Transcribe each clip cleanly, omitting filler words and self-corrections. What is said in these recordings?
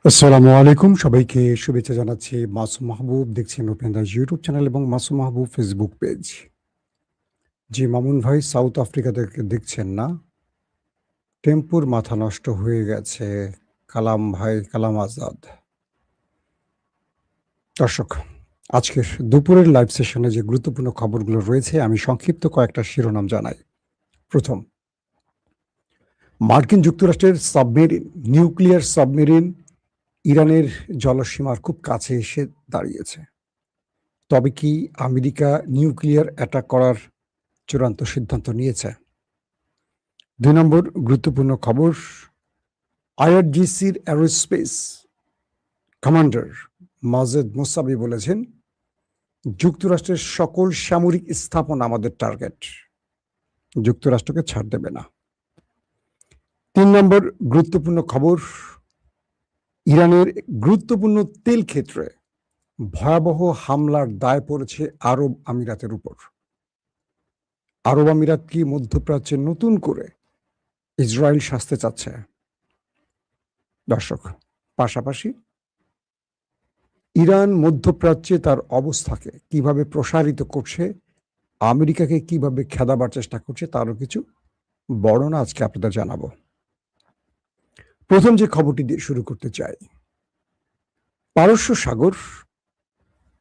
আসসালামু আলাইকুম। সবাইকে শুভেচ্ছা জানাচ্ছি। মাসুম মাহবুব দেখছেন ওপেন দাস ইউটিউব চ্যানেল এবং মাসুম মাহবুব ফেসবুক পেজ। জি, মামুন ভাই সাউথ আফ্রিকা থেকে দেখছেন না? টেম্পুর মাথা নষ্ট হয়ে গেছে। কালাম ভাই, কালাম আজাদ। দর্শক, আজকের দুপুরের লাইভ সেশনে যে গুরুত্বপূর্ণ খবরগুলো রয়েছে আমি সংক্ষিপ্ত কয়েকটা শিরোনাম জানাই। প্রথম, মার্কিন যুক্তরাষ্ট্রের সাবমেরিন, নিউক্লিয়ার সাবমেরিন ইরানের জলসীমার খুব কাছে এসে দাঁড়িয়েছে। তবে কি আমেরিকা নিউক্লিয়ার অ্যাটাক করার চূড়ান্ত সিদ্ধান্ত নিয়েছে? ২ নম্বর গুরুত্বপূর্ণ খবর, আইআরজিসির অ্যারোস্পেস কমান্ডার মাজেদ মোসাবি বলেছেন, যুক্তরাষ্ট্রের সকল সামরিক স্থাপনা আমাদের টার্গেট। যুক্তরাষ্ট্রকে ছাড় দেবে না। ৩ নম্বর গুরুত্বপূর্ণ খবর, ইরানের গুরুত্বপূর্ণ তেল ক্ষেত্রে ভয়াবহ হামলার দায় পড়েছে আরব আমিরাতের উপর। আরব আমিরাত কি মধ্যপ্রাচ্যে নতুন করে ইসরায়েল শাস্তে চাচ্ছে? দর্শক, পাশাপাশি ইরান মধ্যপ্রাচ্যে তার অবস্থাকে কিভাবে প্রসারিত করছে, আমেরিকাকে কিভাবে খেদাবার চেষ্টা করছে তারও কিছু বর্ণনা আজকে আপনাদের জানাবো। প্রথম যে খবরটি দিয়ে শুরু করতে চাই, পারস্য সাগর,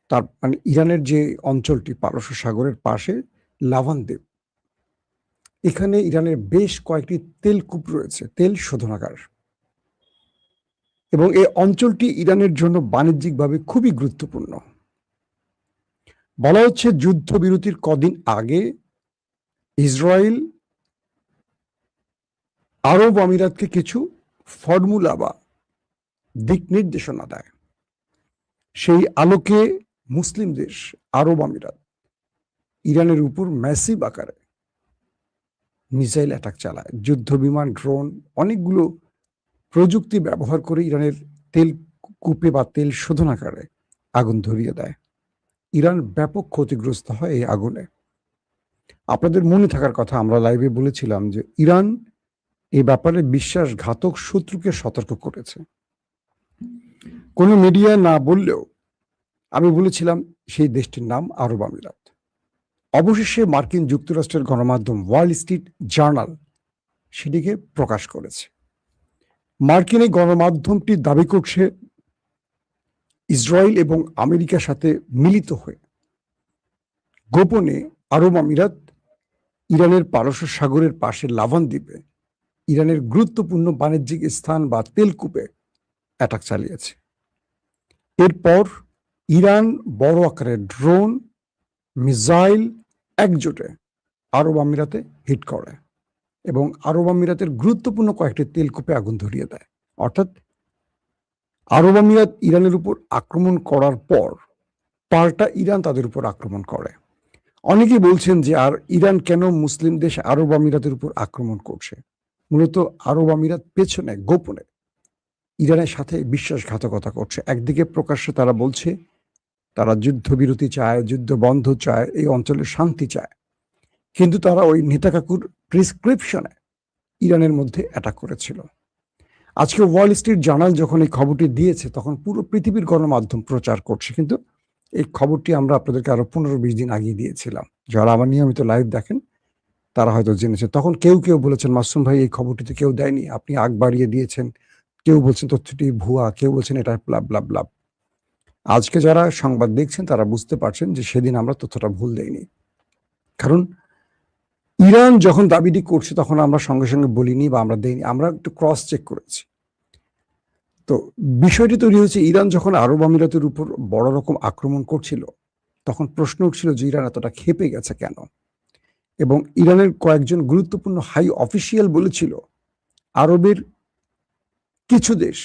তার মানে ইরানের যে অঞ্চলটি পারস্য সাগরের পাশে লাভান দ্বীপ, এখানে ইরানের বেশ কয়েকটি তেলকূপ রয়েছে, তেল শোধনাগার, এবং এই অঞ্চলটি ইরানের জন্য বাণিজ্যিকভাবে খুবই গুরুত্বপূর্ণ। বলা হচ্ছে যুদ্ধবিরতির কদিন আগে ইসরায়েল আরব আমিরাতকে কিছু ফর্মুলা বা দিক নির্দেশনা দেয়। সেই আলোকে মুসলিম দেশ আরব আমিরাত ইরানের উপর ম্যাসিভ আকারে মিসাইল অ্যাটাক চালায়, যুদ্ধ বিমান, ড্রোন, অনেকগুলো প্রযুক্তি ব্যবহার করে ইরানের তেল কূপে বা তেল শোধনাগারে আগুন ধরিয়ে দেয়। ইরান ব্যাপক ক্ষতিগ্রস্ত হয় এই আগুনে। আপনাদের মনে থাকার কথা, আমরা লাইভে বলেছিলাম যে ইরান এই ব্যাপারে বিশ্বাসঘাতক শত্রুকে সতর্ক করেছে। কোনো মিডিয়া না বললেও আমি বলেছিলাম সেই দেশটির নাম আরব আমিরাত। অবশেষে মার্কিন যুক্তরাষ্ট্রের গণমাধ্যম ওয়াল স্ট্রিট জার্নাল সেটিকে প্রকাশ করেছে। মার্কিন এই গণমাধ্যমটি দাবি করছে ইসরায়েল এবং আমেরিকার সাথে মিলিত হয়ে গোপনে আরব আমিরাত ইরানের পারস্য সাগরের পাশে লাভান দ্বীপে ইরানের গুরুত্বপূর্ণ বাণিজ্যিক স্থান বা তেলকূপে অ্যাটাক চালিয়েছে। এরপর ইরান বড় আকারের ড্রোন, মিসাইল একজোটে আরব আমিরাতে হিট করে এবং আরব আমিরাতের গুরুত্বপূর্ণ কয়েকটি তেলকূপে আগুন ধরিয়ে দেয়। অর্থাৎ আরব আমিরাত ইরানের উপর আক্রমণ করার পর পাল্টা ইরান তাদের উপর আক্রমণ করে। অনেকেই বলছেন যে আর ইরান কেন মুসলিম দেশ আরব আমিরাতের উপর আক্রমণ করছে? মূলত আরব আমিরাত পেছনে গোপনে ইরানের সাথে বিশ্বাসঘাতকতা করছে। একদিকে প্রকাশ্যে তারা বলছে তারা যুদ্ধবিরতি চায়, যুদ্ধ বন্ধ চায়, এই অঞ্চলে শান্তি চায়, কিন্তু তারা ওই নেতাকাকুর প্রেসক্রিপশনে ইরানের মধ্যে অ্যাটাক করেছিল। আজকে ওয়াল স্ট্রিট জার্নাল যখন এই খবরটি দিয়েছে তখন পুরো পৃথিবীর গণমাধ্যম প্রচার করছে, কিন্তু এই খবরটি আমরা আপনাদেরকে আরো 15-20 দিন আগে দিয়েছিলাম। যারা আমার নিয়মিত লাইভ দেখেন তারা হয়তো জেনেছে। তখন কেউ কেউ বলেছেন, মাসুম ভাই এই খবরটি তো কেউ দেয়নি, আপনি আগ বাড়িয়ে দিয়েছেন। কেউ বলছেন তথ্যটি ভুয়া, কেউ বলছেন এটা ব্লাব ব্লাব ব্লাব। আজকে যারা সংবাদ দেখছেন তারা বুঝতে পারছেন যে সেদিন আমরা তথ্যটা ভুল দেইনি। কারণ ইরান যখন দাবিটি করছে তখন আমরা সঙ্গে সঙ্গে বলিনি বা আমরা দেইনি, আমরা একটু ক্রস চেক করেছি। তো বিষয়টি তৈরি হয়েছে ইরান যখন আরব আমিরাতের উপর বড় রকম আক্রমণ করছিল তখন প্রশ্ন উঠছিল যে ইরান এতটা ক্ষেপে গেছে কেন, এবং ইরানের কয়েকজন গুরুত্বপূর্ণ হাই অফিসিয়াল বলেছিল আরবের কিছু দেশ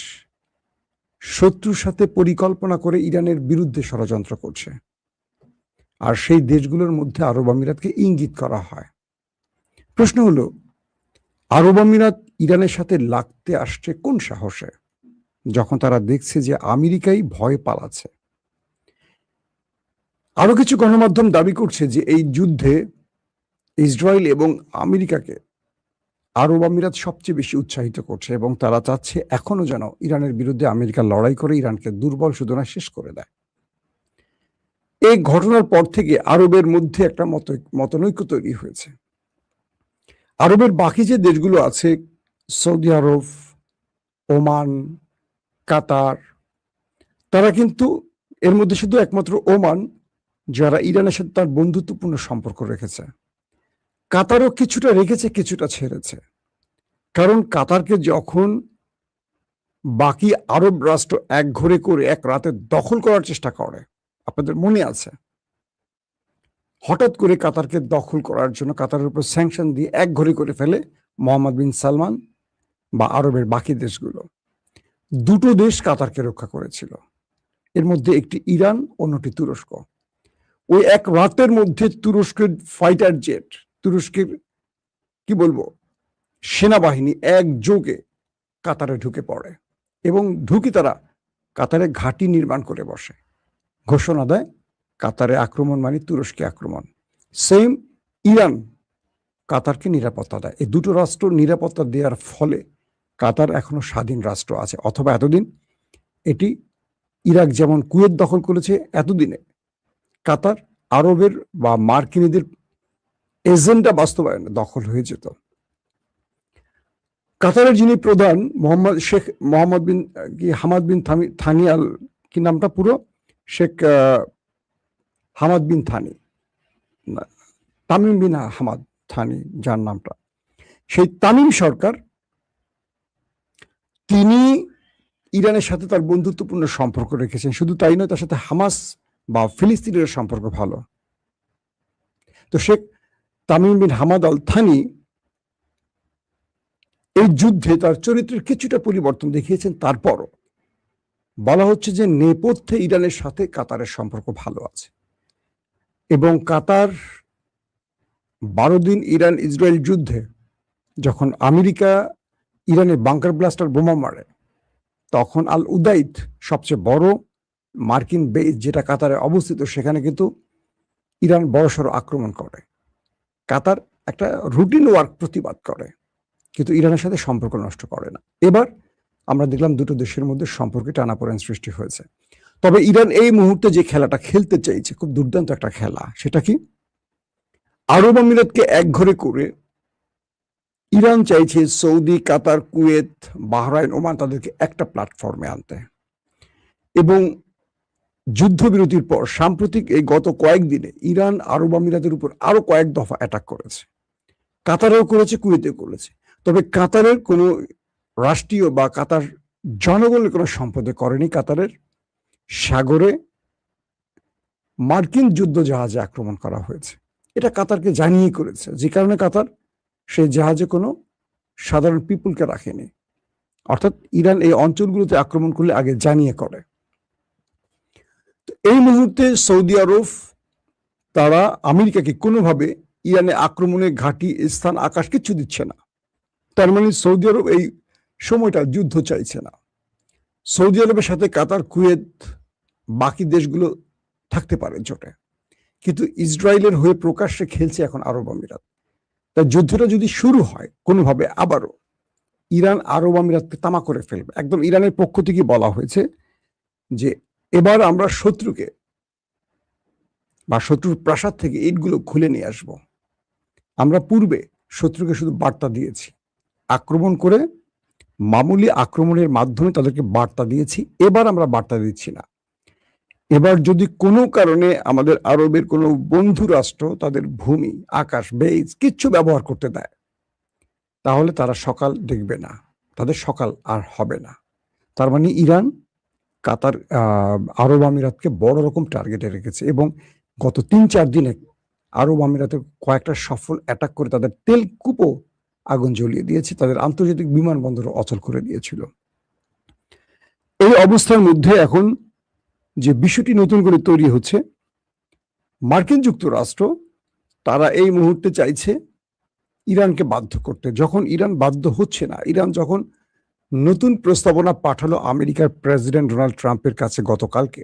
শত্রুর সাথে পরিকল্পনা করে ইরানের বিরুদ্ধে ষড়যন্ত্র করছে, আর সেই দেশগুলোর মধ্যে আরব আমিরাতকে ইঙ্গিত করা হয়। প্রশ্ন হলো, আরব আমিরাত ইরানের সাথে লাগতে আসছে কোন সাহসে, যখন তারা দেখছে যে আমেরিকাই ভয় পালাচ্ছে? আরো কিছু গণমাধ্যম দাবি করছে যে এই যুদ্ধে ইসরায়েল এবং আমেরিকাকে আরব আমিরাত সবচেয়ে বেশি উৎসাহিত করছে এবং তারা চাচ্ছে এখনো যেন ইরানের বিরুদ্ধে আমেরিকা লড়াই করে ইরানকে দুর্বল শুধু না শেষ করে দেয়। এই ঘটনার পর থেকে আরবের মধ্যে একটা মতনৈক্য তৈরি হয়েছে। আরবের বাকি যে দেশগুলো আছে, সৌদি আরব, ওমান, কাতার, তারা কিন্তু এর মধ্যে শুধু একমাত্র ওমান যারা ইরানের সাথে তার বন্ধুত্বপূর্ণ সম্পর্ক রেখেছে। কাতারও কিছুটা রেখেছে, কিছুটা ছেড়েছে। কারণ কাতারকে যখন বাকি আরব রাষ্ট্র একঘরে করে এক রাতে দখল করার চেষ্টা করে, আপনাদের মনে আছে, হঠাৎ করে কাতারকে দখল করার জন্য কাতারের উপর স্যাংশন দিয়ে একঘরে করে ফেলে মোহাম্মদ বিন সালমান বা আরবের বাকি দেশগুলো। দুটো দেশ কাতারকে রক্ষা করেছিল, এর মধ্যে একটি ইরান, অন্যটি তুরস্ক। ওই এক রাতের মধ্যে তুরস্কের ফাইটার জেট, তুরস্কের কি বলবো সেনাবাহিনী একযোগে কাতারে ঢুকে পড়ে এবং ঢুকি তারা কাতারে ঘাঁটি নির্মাণ করে বসে, ঘোষণা দেয় কাতারে আক্রমণ মানে তুরস্কে আক্রমণ। সেম ইরান কাতারকে নিরাপত্তা দেয়। এই দুটো রাষ্ট্র নিরাপত্তা দেওয়ার ফলে কাতার এখনো স্বাধীন রাষ্ট্র আছে। অথবা এতদিন এটি ইরাক যেমন কুয়েত দখল করেছে, এতদিনে কাতার আরবের বা মার্কিনীদের এজেন্ডা বাস্তবায়নে দখল হয়ে যেত। কাতারের যিনি প্রধান Sheikh Mohammad bin Hamad bin Thani Al, কি নামটা পুরো, Sheikh Hamad bin Thani, Tamim bin Hamad Thani যার নামটা, সেই তামিম সরকার, তিনি ইরানের সাথে তার বন্ধুত্বপূর্ণ সম্পর্ক রেখেছেন। শুধু তাই নয়, তার সাথে হামাস বা ফিলিস্তিনের সম্পর্ক ভালো। তো Sheikh Tamim bin Hamad Al Thani এই যুদ্ধে তার চরিত্রের কিছুটা পরিবর্তন দেখিয়েছেন। তারপরও বলা হচ্ছে যে নেপথ্যে ইরানের সাথে কাতারের সম্পর্ক ভালো আছে এবং কাতার 12 দিন ইরান ইসরায়েল যুদ্ধে যখন আমেরিকা ইরানে বাংকার ব্লাস্টার বোমা মারে, তখন আল উদাইদ সবচেয়ে বড় মার্কিন বেস যেটা কাতারে অবস্থিত, সেখানে কিন্তু ইরান বড়সড় আক্রমণ করে। কাতার একটা রুটিন ওয়ার্ক প্রতিবাদ করে, কিন্তু ইরানের সাথে সম্পর্ক নষ্ট করে না। এবার আমরা দেখলাম দুটো দেশের মধ্যে সম্পর্কে টানাপোড়েন সৃষ্টি হয়েছে। তবে ইরান এই মুহূর্তে যে খেলাটা খেলতে চাইছে, খুব দুর্দান্ত একটা খেলা। সেটা কি? আরব আমিরাতকে একঘরে করে ইরান চাইছে সৌদি, কাতার, কুয়েত, বাহরাইন, ওমান তাদেরকে একটা প্ল্যাটফর্মে আনতে। এবং যুদ্ধবিরতির পর সাম্প্রতিক এই গত কয়েকদিনে ইরান আরব আমিরাতের উপর আরো কয়েক দফা অ্যাটাক করেছে। কাতারেও করেছে, কুয়েতেও করেছে। তবে কাতারের কোনো রাষ্ট্রীয় বা কাতার জনগণের কোনো সম্পদে করেনি। কাতারের সাগরে মার্কিন যুদ্ধ জাহাজে আক্রমণ করা হয়েছে, এটা কাতারকে জানিয়ে করেছে, যে কারণে কাতার সেই জাহাজে কোনো সাধারণ পিপুলকে রাখেনি। অর্থাৎ ইরান এই অঞ্চলগুলোতে আক্রমণ করলে আগে জানিয়ে করে। তো এই মুহূর্তে সৌদি আরব তারা আমেরিকাকে কোনোভাবে ইরানে আক্রমণের ঘাঁটি, স্থান, আকাশ কিচ্ছু দিচ্ছে না। তার মানে সৌদি আরব এই সময়টা যুদ্ধ চাইছে না। সৌদি আরবের সাথে কাতার, কুয়েত, বাকি দেশগুলো থাকতে পারে জোটে, কিন্তু ইসরায়েলের হয়ে প্রকাশ্যে খেলছে এখন আরব আমিরাত। তাই যুদ্ধটা যদি শুরু হয় কোনোভাবে, আবারও ইরান আরব আমিরাতকে তামা করে ফেলবে। একদম ইরানের পক্ষ থেকে বলা হয়েছে যে এবার আমরা শত্রুকে বা শত্রুর প্রাসাদ থেকে ইটগুলো খুলে নিয়ে আসব। আমরা পূর্বে শত্রুকে শুধু বার্তা দিয়েছি, আক্রমণ করে মামুলি আক্রমণের মাধ্যমে তাদেরকে বার্তা দিয়েছি, এবার আমরা বার্তা দিচ্ছি না। এবার যদি কোনো কারণে আমাদের আরবের কোনো বন্ধু রাষ্ট্র তাদের ভূমি, আকাশ, বেইজ কিচ্ছু ব্যবহার করতে দেয়, তাহলে তারা সকাল দেখবে না, তাদের সকাল আর হবে না। তার মানে ইরান কাতার, আরব আমিরাতকে বড় রকম টার্গেটে রেখেছে এবং গত 3-4 দিনে আরব আমিরাতে কয়েকটা সফল অ্যাটাক করে তাদের তেলকূপও আগুন জ্বলিয়ে দিয়েছে, তাদের আন্তর্জাতিক বিমানবন্দরও অচল করে দিয়েছিল। এই অবস্থার মধ্যে এখন যে বিষয়টি নতুন করে তৈরি হচ্ছে, মার্কিন যুক্তরাষ্ট্র তারা এই মুহূর্তে চাইছে ইরানকে বাধ্য করতে। যখন ইরান বাধ্য হচ্ছে না, ইরান যখন নতুন প্রস্তাবনা পাঠালো আমেরিকার প্রেসিডেন্ট ডোনাল্ড ট্রাম্পের কাছে গতকালকে,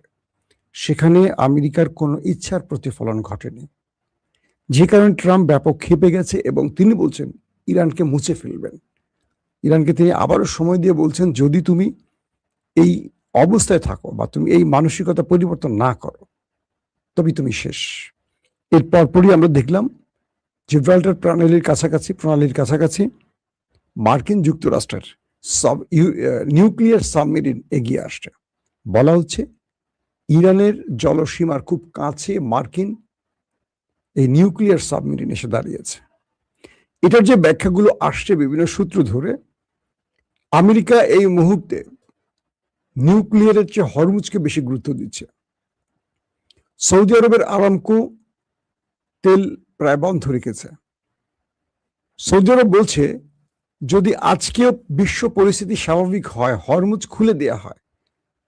সেখানে আমেরিকার কোনো ইচ্ছার প্রতিফলন ঘটেনি, যে কারণে ট্রাম্প ব্যাপক ক্ষেপে গেছে এবং তিনি বলছেন ইরানকে মুছে ফেলবেন। ইরানকে তিনি আবারও সময় দিয়ে বলছেন, যদি তুমি এই অবস্থায় থাকো বা তুমি এই মানসিকতা পরিবর্তন না করো তবে তুমি শেষ। এর পরপরই আমরা দেখলাম জিব্রাল্টার প্রণালীর কাছাকাছি মার্কিন যুক্তরাষ্ট্রের নিউক্লিয়ার সাবমেরিন এগিয়ে আসছে। বলা হচ্ছে ইরানের জলসীমার খুব কাছে মার্কিন এই নিউক্লিয়ার সাবমেরিন এসে দাঁড়িয়েছে। এটার যে ব্যাখ্যাগুলো আসছে বিভিন্ন সূত্র ধরে, আমেরিকা এই মুহূর্তে নিউক্লিয়ারের চেয়ে হরমুজকে বেশি গুরুত্ব দিচ্ছে। সৌদি আরবের আরামকো তেল প্রায় বন্ধ রেখেছে। সৌদি আরব বলছে যদি আজকেও বিশ্ব পরিস্থিতি স্বাভাবিক হয়, হরমুজ খুলে দেয়া হয়,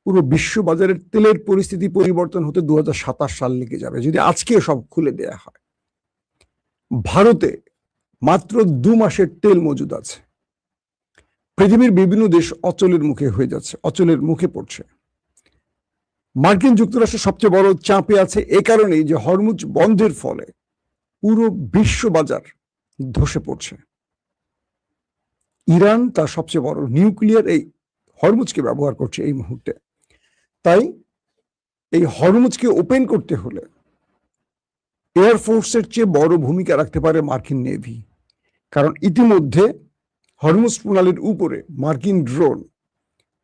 পুরো বিশ্ব বাজারের তেলের পরিস্থিতি পরিবর্তন হতে 2027 সাল লেগে যাবে যদি আজকে সব খুলে দেয়া হয়। ভারতে মাত্র 2 মাসের তেল মজুদ আছে। পৃথিবীর বিভিন্ন দেশ অচলের মুখে পড়ছে। মার্কিন যুক্তরাষ্ট্র সবচেয়ে বড় চাপে আছে এ কারণেই যে হরমুজ বন্ধের ফলে পুরো বিশ্ব বাজার ধসে পড়ছে। ইরান তার সবচেয়ে বড় নিউক্লিয়ার এই হরমুজকে ব্যবহার করছে এই মুহূর্তে। তাই এই হরমুজকে ওপেন করতে হলে এয়ারফোর্সের চেয়ে বড় ভূমিকা রাখতে পারে মার্কিন নেভি। কারণ ইতিমধ্যে হরমুজ প্রণালীর উপরে মার্কিন ড্রোন,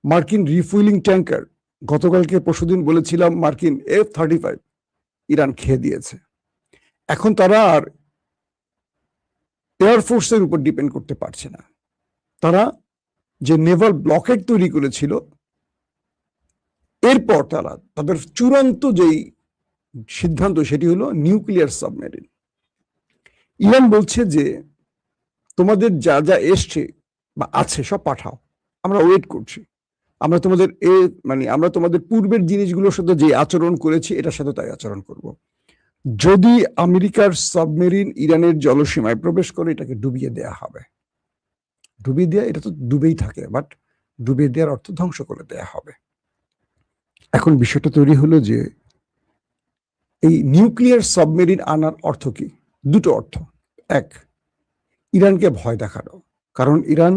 মার্কিন রিফুয়েলিং ট্যাঙ্কার, গতকালকে পরশুদিন বলেছিলাম মার্কিন F-35 ইরান খেয়ে দিয়েছে। এখন তারা আর এয়ারফোর্সের উপর ডিপেন্ড করতে পারছে না। তারা যে নেভাল ব্লকেট তৈরি করেছিল, এরপর তারা তাদের চূড়ান্ত যেই সিদ্ধান্ত সেটি হলো নিউক্লিয়ার সাবমেরিন। ইরান বলছে যে তোমাদের যা যা এসছে বা আছে সব পাঠাও, আমরা ওয়েট করছি। আমরা তোমাদের পূর্বের জিনিসগুলোর সাথে যে আচরণ করেছি এটার সাথে তাই আচরণ করব। যদি আমেরিকার সাবমেরিন ইরানের জলসীমায় প্রবেশ করে এটাকে ডুবিয়ে দেয়া হবে। ডুবিয়ে দেয়া, এটা তো ডুবেই থাকে, বাট ডুবিয়ে দেওয়ার অর্থ ধ্বংস করে দেয়া হবে। এখন বিষয়টা তৈরি হলো যে এই নিউক্লিয়ার সাবমেরিন আনার অর্থ কি? দুটো অর্থ। এক, ইরানকে ভয় দেখানো, কারণ ইরান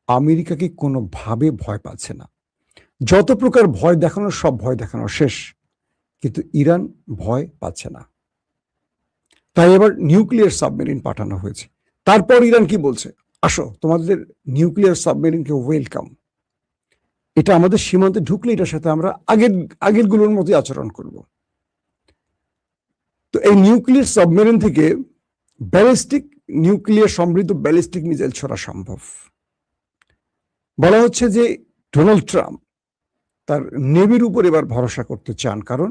আমেরিকাকে কোনোভাবে ভয় পাচ্ছে না। যত প্রকার ভয় দেখানো সব ভয় দেখানো শেষ, কিন্তু ইরান ভয় পাচ্ছে না। তাই এবার নিউক্লিয়ার সাবমেরিন পাঠানো হয়েছে। তারপর ইরান কি বলছে? আসো, তোমাদের নিউক্লিয়ার সাবমেরিনকে ওয়েলকাম। এটা আমাদের সীমান্তে ঢুকলে এটার সাথে আমরা আগের গুলোর মতোই আচরণ করব। তো এই নিউক্লিয়ার সাবমেরিন থেকে নিউক্লিয়ার সমৃদ্ধ ব্যালিস্টিক মিসাইল ছোড়া সম্ভব। বলা হচ্ছে যে ডোনাল্ড ট্রাম্প তার নেভির উপর এবার ভরসা করতে চান, কারণ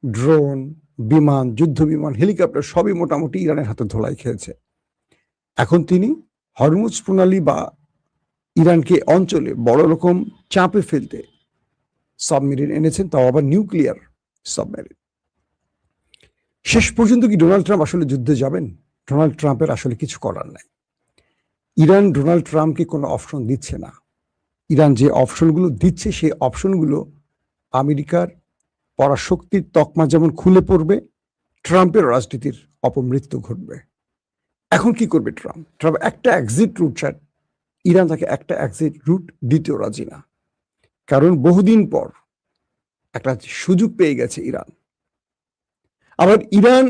ড্রোন, বিমান, যুদ্ধ বিমান, হেলিকপ্টার সবই মোটামুটি ইরানের হাতে ধোলাই খেয়েছে। এখন তিনি হরমুজ প্রণালী বা ইরানকে অঞ্চলে বড় রকম চাপে ফেলতে সাবমেরিন এনেছেন, তাও আবার নিউক্লিয়ার সাবমেরিন। শেষ পর্যন্ত কি ডোনাল্ড ট্রাম্প আসলে যুদ্ধে যাবেন? ডোনাল্ড ট্রাম্পের আসলে কিছু করার নাই। ইরান ডোনাল্ড ট্রাম্পকে কোনো অপশন দিচ্ছে না। ইরান যে অপশনগুলো দিচ্ছে সেই অপশনগুলো আমেরিকার পরাশক্তির তকমা যেমন খুলে পড়বে, ট্রাম্পের রাজনীতির অপমৃত্যু ঘটবে। এখন কি করবে ট্রাম্প? ট্রাম্প একটা এক্সিট রুট চায়, ইরান তাকে একটা এক্সিট রুট দিতেও রাজি না। কারণ বহুদিন পর একটা সুযোগ পেয়ে গেছে ইরান। আবার ইরান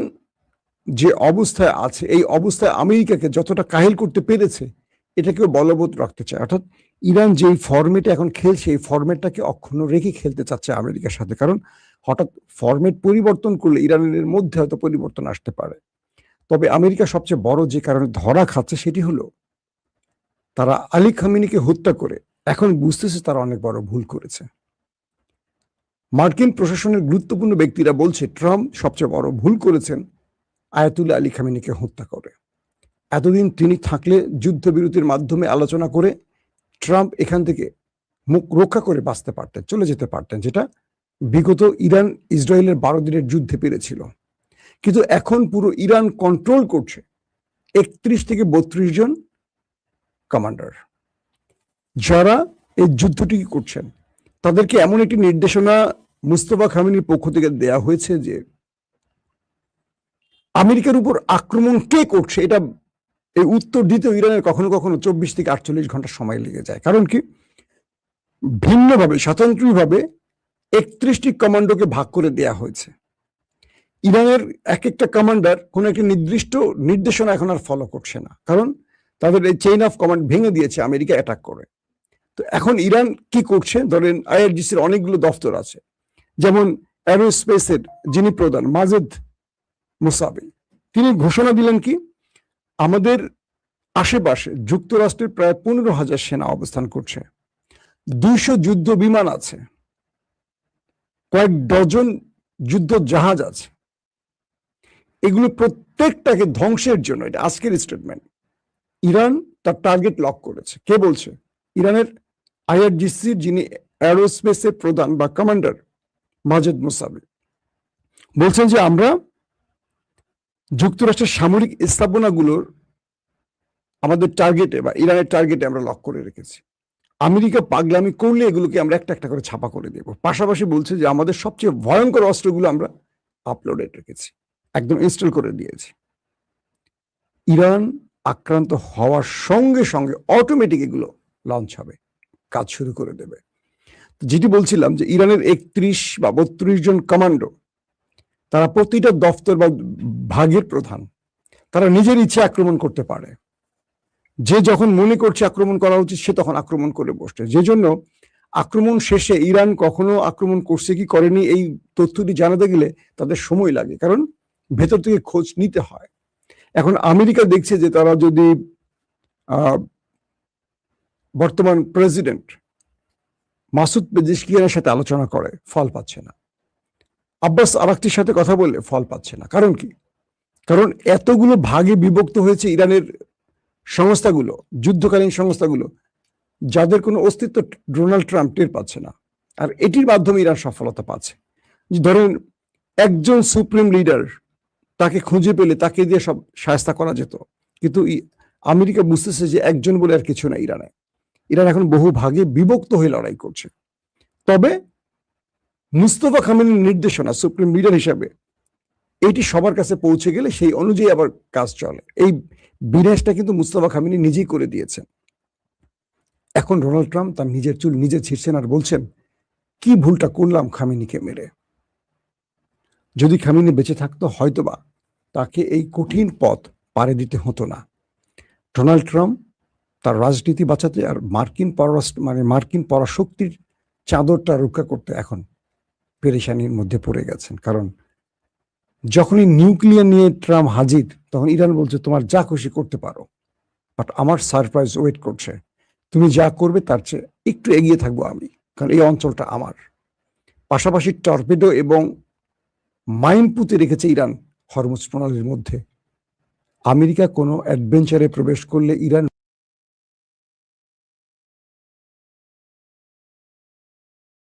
যে অবস্থায় আছে, এই অবস্থায় আমেরিকাকে যতটা কাহিল করতে পেরেছে এটাকেও বলবৎ রাখতে চায়। অর্থাৎ ইরান যেই ফরম্যাটে এখন খেলছে এই ফরম্যাটটাকে অক্ষুণ্ণ রেখে খেলতে চাচ্ছে আমেরিকার সাথে। কারণ হঠাৎ ফরম্যাট পরিবর্তন করলে ইরানের মধ্যে হয়তো পরিবর্তন আসতে পারে। তবে আমেরিকা সবচেয়ে বড় যে কারণে ধরা খাচ্ছে সেটি হলো তারা আলী খামেনিকে হত্যা করে এখন বুঝতেছে তারা অনেক বড় ভুল করেছে। মার্কিন প্রশাসনের গুরুত্বপূর্ণ ব্যক্তিরা বলছে ট্রাম্প সবচেয়ে বড় ভুল করেছেন আয়াতুল্লাহ আলী খামেনিকে হত্যা করে। এতদিন তিনি থাকলে যুদ্ধবিরতির মাধ্যমে আলোচনা করে ট্রাম্প এখান থেকে মুখ রক্ষা করে বাঁচতে পারতেন, চলে যেতে পারতেন, যেটা বিগত ইরান ইসরায়েলের 12 দিনের যুদ্ধে পেরেছিল। কিন্তু এখন পুরো ইরান কন্ট্রোল করছে 31 থেকে 32 জন কমান্ডার, যারা এই যুদ্ধটি করছেন। তাদেরকে এমন একটি নির্দেশনা মুস্তফা খামেনির পক্ষ থেকে দেয়া হয়েছে যে আমেরিকার উপর আক্রমণ কে করছে এটা এই উত্তর দিতে ইরানের কখনো কখনো 24 থেকে 48 ঘন্টা সময় লেগে যায়। কারণ কি, ভিন্নভাবে স্বতন্ত্রভাবে 31টি কমান্ডোকে ভাগ করে দেয়া হয়েছে। ইরানের এক একটা কমান্ডার কোনো একটা নির্দিষ্ট নির্দেশনা এখন আর ফলো করছে না, কারণ তাদের এই চেইন অফ কমান্ড ভেঙে দিয়েছে আমেরিকা অ্যাটাক করে। তো এখন ইরান কি করছে, ধরেন আইআরজিসির অনেকগুলো দফতর আছে, যেমন অ্যারোস্পেসের যিনি প্রধান মাজেদ মুসাবি, তিনি ঘোষণা দিলেন কি, আমাদের আশেপাশে যুক্তরাষ্ট্রের প্রায় 15,000 সেনা অবস্থান করছে, 200 যুদ্ধ বিমান আছে, কয়েক ডজন যুদ্ধ জাহাজ আছে, এগুলো প্রত্যেকটাকে ধ্বংসের জন্য, এটা আজকের স্টেটমেন্ট, ইরান তার টার্গেট লক করেছে। কে বলছে? ইরানের আইআরজিসির যিনি অ্যারোস্পেসের প্রধান বা কমান্ডার মাজেদ মুসাবি বলছেন যে আমরা যুক্তরাষ্ট্রের সামরিক স্থাপনাগুলোর আমাদের টার্গেটে বা ইরানের টার্গেটে আমরা লক করে রেখেছি। আমেরিকা পাগলামি করলে এগুলোকে আমরা একটা একটা করে ছাপা করে দেব। পাশাপাশি বলছে যে আমাদের সবচেয়ে ভয়ঙ্কর অস্ত্রগুলো আমরা আপলোডে রেখেছি, একদম ইনস্টল করে দিয়েছি। ইরান আক্রান্ত হওয়ার সঙ্গে সঙ্গে অটোমেটিক এগুলো লঞ্চ হবে, কাজ শুরু করে দেবে। যেটি বলছিলাম যে ইরানের 31 বা 32 জন কমান্ডো, তারা প্রতিটা দফতর বা ভাগের প্রধান, তারা নিজের ইচ্ছে আক্রমণ করতে পারে। যে যখন মনে করছে আক্রমণ করা উচিত সে তখন আক্রমণ করে বসছে। যে জন্য আক্রমণ শেষে ইরান কখনো আক্রমণ করছে কি করেনি এই তথ্যটি জানাতে গেলে তাদের সময় লাগে, কারণ ভেতর থেকে খোঁজ নিতে হয়। এখন আমেরিকা দেখছে যে তারা যদি বর্তমান প্রেসিডেন্ট মাসুদ পেজেশকিয়ানের সাথে আলোচনা করে, ফল পাচ্ছে না। আব্বাস আরাকচির সাথে কথা বললে ফল পাচ্ছে না। কারণ কি? কারণ এতগুলো ভাগে বিভক্ত হয়েছে ইরানের সংস্থাগুলো, যুদ্ধকালীন সংস্থাগুলো, যাদের কোনো অস্তিত্ব ডোনাল্ড ট্রাম্প টের পাচ্ছে না। আর এটির মাধ্যমে ইরান সফলতা পাচ্ছে। ধরেন একজন সুপ্রিম লিডার, তাকে খুঁজে পেলে তাকে দিয়ে সব শায়েস্তা করা যেত, কিন্তু আমেরিকা বুঝতেছে যে একজন বলে আর কিছু না ইরানে। ইরান এখন বহু ভাগে বিভক্ত হয়ে লড়াই করছে। তবে মুস্তফা খামেনির নির্দেশনা সুপ্রিম লিডার হিসাবে এটি সবার কাছে পৌঁছে গেলে সেই অনুযায়ী আবার কাজ চলে। এই বিনাশটা কিন্তু মুস্তফা খামেনি নিজেই করে দিয়েছেন। এখন ডোনাল্ড ট্রাম্প তার নিজের চুল নিজে ছিঁড়ছেন আর বলছেন, কি ভুলটা করলাম খামেনিকে মেরে। যদি খামেনি বেঁচে থাকতো হয়তোবা তাকে এই কঠিন পথ পাড়ি দিতে হতো না। ডোনাল্ড ট্রাম্প তার রাজনীতি বাঁচাতে আর মার্কিন পরাশক্তির চাদরটা রক্ষা করতে এখন পেরেশানির মধ্যে পড়ে গেছেন। কারণ যখনই নিউক্লিয়ার নিয়ে ট্রাম্প হাজির, তখন ইরান বলছে তোমার যা খুশি করতে পারো, বাট আমার সারপ্রাইজ ওয়েট করছে। তুমি যা করবে তার চেয়ে একটু এগিয়ে থাকবো আমি, কারণ এই অঞ্চলটা আমার। পাশাপাশি টর্পেডো এবং মাইন পুঁতে রেখেছে ইরান হরমুজ প্রণালীর মধ্যে। আমেরিকা কোনো অ্যাডভেঞ্চারে প্রবেশ করলে ইরান